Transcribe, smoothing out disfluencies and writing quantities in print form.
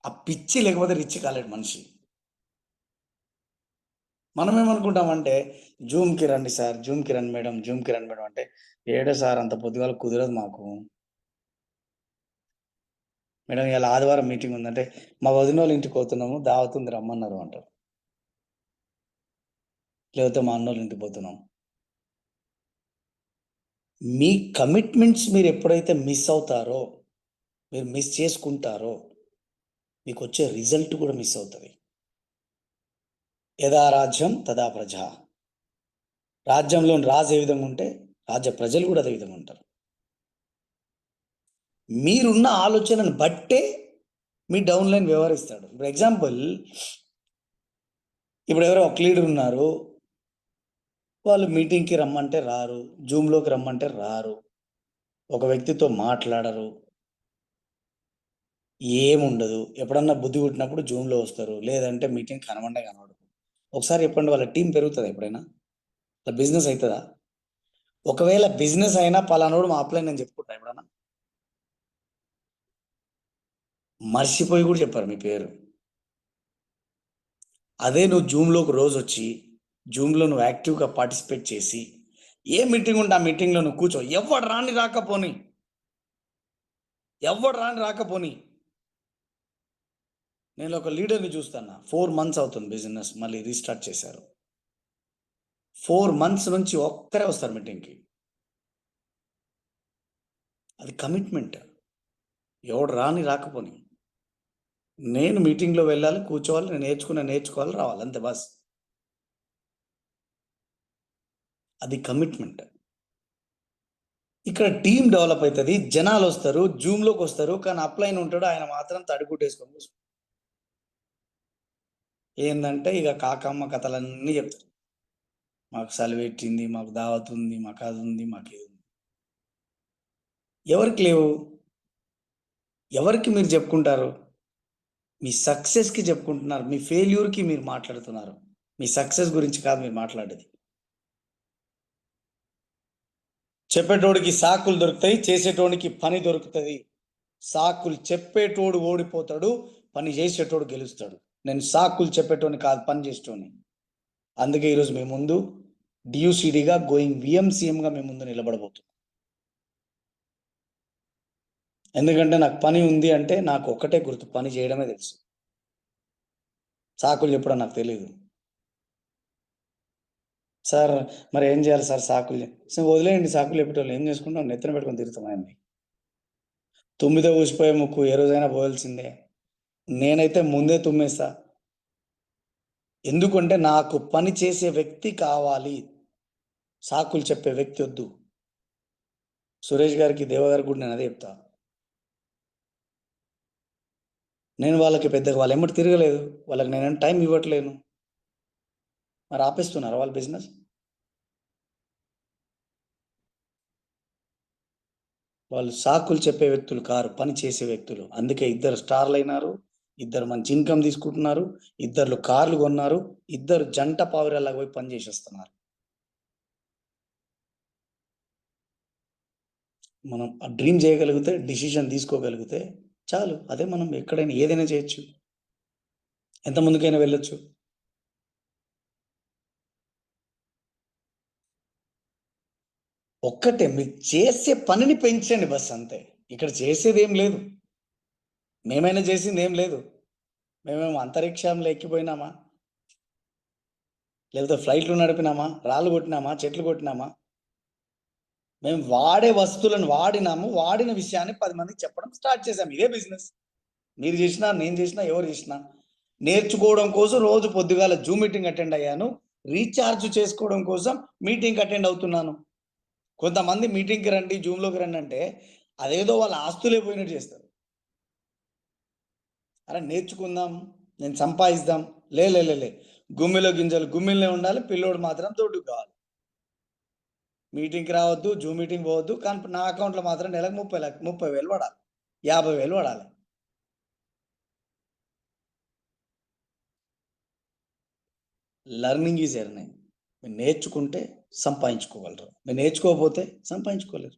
ఆ పిచ్చి లేకపోతే రిచ్ కాలేడు మనిషి. మనమేమనుకుంటామంటే, జూమ్‌కి రండి సార్, జూమ్‌కి రండి మేడం, జూమ్‌కి రండి మేడం అంటే, ఏడ సార్ అంత పొద్దుగాల కుదరదు మాకు. మేడం ఇయాల ఆదివారం మీటింగ్ ఉందంటే, మా వదినోళ్ళ ఇంటికి పోతున్నాము, దావత్ ఉంది రమ్మన్నారు అంటారు. లేకపోతే మా అన్నోళ్ళ ఇంటికి పోతున్నాం. మీ కమిట్మెంట్స్ మీరెప్పుడైతే మిస్ అవుతారో, మీరు మిస్ చేసుకుంటారో, మీకొచ్చే రిజల్ట్ కూడా మిస్ అవుతది. యథా రాజ్యం తదా ప్రజ. రాజ్యంలోని రాజు ఏ విధంగా ఉంటే, రాజ్య ప్రజలు కూడా అదే విధంగా ఉంటారు. మీరున్న ఆలోచనను బట్టే మీ డౌన్‌లైన్ వ్యవహరిస్తాడు. ఇప్పుడు ఎగ్జాంపుల్ ఇప్పుడెవరో ఒక లీడర్ ఉన్నారు. వాళ్ళు మీటింగ్‌కి రమ్మంటే రారు. జూమ్‌లోకి రమ్మంటే రారు. ఒక వ్యక్తితో మాట్లాడరు. ఏముండదు. ఎప్పుడన్నా బుద్ధి పుట్టినప్పుడు జూమ్‌లో వస్తారు. లేదంటే మీటింగ్ కనపడనే కనపడరు. ఒకసారి చెప్పండి వాళ్ళ టీమ్ పెరుగుతదా ఎప్పుడైనా? వాళ్ళ బిజినెస్ అయితదా? ఒకవేళ బిజినెస్ అయినా పలానోడు మా అప్‌లైన్ అని చెప్పుకుంటారా ఎప్పుడన్నా? మర్చిపోయి కూడా చెప్పరు మీ పేరు. అదే నువ్వు జూమ్‌లోకి రోజొచ్చి, జూమ్‌లో నువ్వు యాక్టివ్‌గా పార్టిసిపేట్ చేసి, ఏ మీటింగ్ ఉంటే ఆ మీటింగ్‌లో నువ్వు కూర్చో. ఎవ్వడు రాని రాకపోని, ఎవ్వడు రాని రాకపోని. నేను ఒక లీడర్‌ని చూస్తున్నా. 4 మంత్స్ అవుతుంది బిజినెస్ మళ్ళీ రీస్టార్ట్ చేశారు. 4 మంత్స్ నుంచి ఒక్కరే వస్తారు మీటింగ్‌కి. అది కమిట్మెంట్. ఎవడు రాని రాకపోని. నేను మీటింగ్‌లో వెళ్ళాలి, కూర్చోవాలి, నేను నేర్చుకోవాలి, రావాలి అంతే బస్. అది కమిట్మెంట్. ఇక్కడ టీమ్ డెవలప్ అయితది. జనాలొస్తారు, జూమ్‌లోకొస్తారు. కానీ అప్‌లైన్ ఉంటాడు. ఆయన మాత్రం తడిగుడ్డేసుకొని కూర్చుంటాడు. ఏందంటే ఇగ కాకమ్మ కథలన్నీ చెప్తారు. మాకు సెలవెట్టింది, మాకు దావతుంది, మాకదుంది, మాకిదుంది. ఎవరికి లేవు? ఎవరికి మీరు చెప్పుకుంటారు? మీ సక్సెస్‌కి చెప్పుకుంటున్నారు. మీ ఫెయిల్యూర్‌కి మీరు మాట్లాడుతున్నారు. మీ సక్సెస్ గురించి కాదు మీరు మాట్లాడేది. చెప్పేటోడికి సాకులు దొరుకుతాయి. చేసేటోనికి పని దొరుకుతది. సాకులు చెప్పేటోడు ఓడిపోతాడు. పని చేసేటోడు గెలుస్తాడు. నేను సాకులు చెప్పేటోడిని కాదు పని చేసేటోడిని. అందుకే ఈరోజు మీ ముందు డీయూసీడీగా గోయింగ్ వీఎంసీఎంగా మీ ముందు నిలబడబోతున్నా. ఎందుకంటే నాకు పని ఉంది అంటే నాకు ఒక్కటే గుర్తు పని చేయడమే తెలుసు. సాకులు చెప్పడం నాకు తెలీదు. సార్ మరి ఏం చేయాలి సార్ సాకులు వదిలేయండి సాకులు చెప్పేటోళ్ళు ఏం చేసుకుంటాం నెత్తిన పెట్టుకొని తిరుగుతాం ఆయన్ని. తుమ్మితే ఊసిపోయే ముక్కు ఏ రోజైనా పోవాల్సిందే. నేనైతే ముందే తుమ్మేస్తా. ఎందుకంటే నాకు పని చేసే వ్యక్తి కావాలి. సాకులు చెప్పే వ్యక్తి వద్దు. సురేష్ గారికి, దేవ గారికి కూడా నేను అదే చెప్తా. నేను వాళ్ళకి పెద్దగా వాళ్ళ ఎమ్మట తిరగలేదు. వాళ్ళకి నేనేం టైం ఇవ్వట్లేను. మరి ఆపేస్తున్నారా వాళ్ళ బిజినెస్? వాళ్ళు సాకులు చెప్పే వ్యక్తులు కారు. పని చేసే వ్యక్తులు. అందుకే ఇద్దరు స్టార్‌లయినారు. ఇద్దరు మంచి ఇన్‌కమ్ తీసుకుంటున్నారు. ఇద్దర్లు కార్లు కొన్నారు. ఇద్దరు జంట పావురాల్లాగా పోయి పని చేసేస్తున్నారు. మనం ఆ డ్రీమ్ చేయగలిగితే, డిసిషన్ తీసుకోగలిగితే చాలు. అదే మనం ఎక్కడైనా ఏదైనా చేయొచ్చు. ఎంత ముందుకైనా వెళ్ళొచ్చు. ఒక్కటే మీరు చేసే పనిని పెంచండి బస్ అంతే. ఇక్కడ చేసేదేం లేదు. మేమైనా చేసిందేం లేదు. మేమేమో అంతరిక్షంలో ఎక్కిపోయినామా? లేకపోతే ఫ్లైట్‌లు నడిపినామా? రాళ్ళు కొట్టినామా? చెట్లు కొట్టినామా? మేము వాడే వస్తువులను వాడినాము. వాడిన విషయాన్ని 10 మందికి చెప్పడం స్టార్ట్ చేసాం. ఇదే బిజినెస్. మీరు చేసినా, నేను చేసినా, ఎవరు చేసినా. నేర్చుకోవడం కోసం రోజు పొద్దుగాల జూమ్ మీటింగ్ అటెండ్ అయ్యాను. రీచార్జ్ చేసుకోవడం కోసం మీటింగ్‌కి అటెండ్ అవుతున్నాను. కొంతమంది మీటింగ్‌కి రండి, జూమ్‌లోకి రండి అంటే అదేదో వాళ్ళ ఆస్తులే పోయినట్టు చేస్తారు. అరె నేర్చుకుందాం, నేను సంపాదిద్దాం. లే లే లే లే. గుమ్మిలో గింజలు గుమ్మిలోనే ఉండాలి. పిల్లోడు మాత్రం దొడ్డుకి కావాలి. మీటింగ్‌కి రావద్దు, జూమ్ మీటింగ్ పోవద్దు. కానీ నా అకౌంట్‌లో మాత్రం నెలకు 30,000 పడాలి. 50,000 పడాలి. Learning is earning. మీరు నేర్చుకుంటే సంపాదించుకోగలరు. మీరు నేర్చుకోకపోతే సంపాదించుకోలేరు.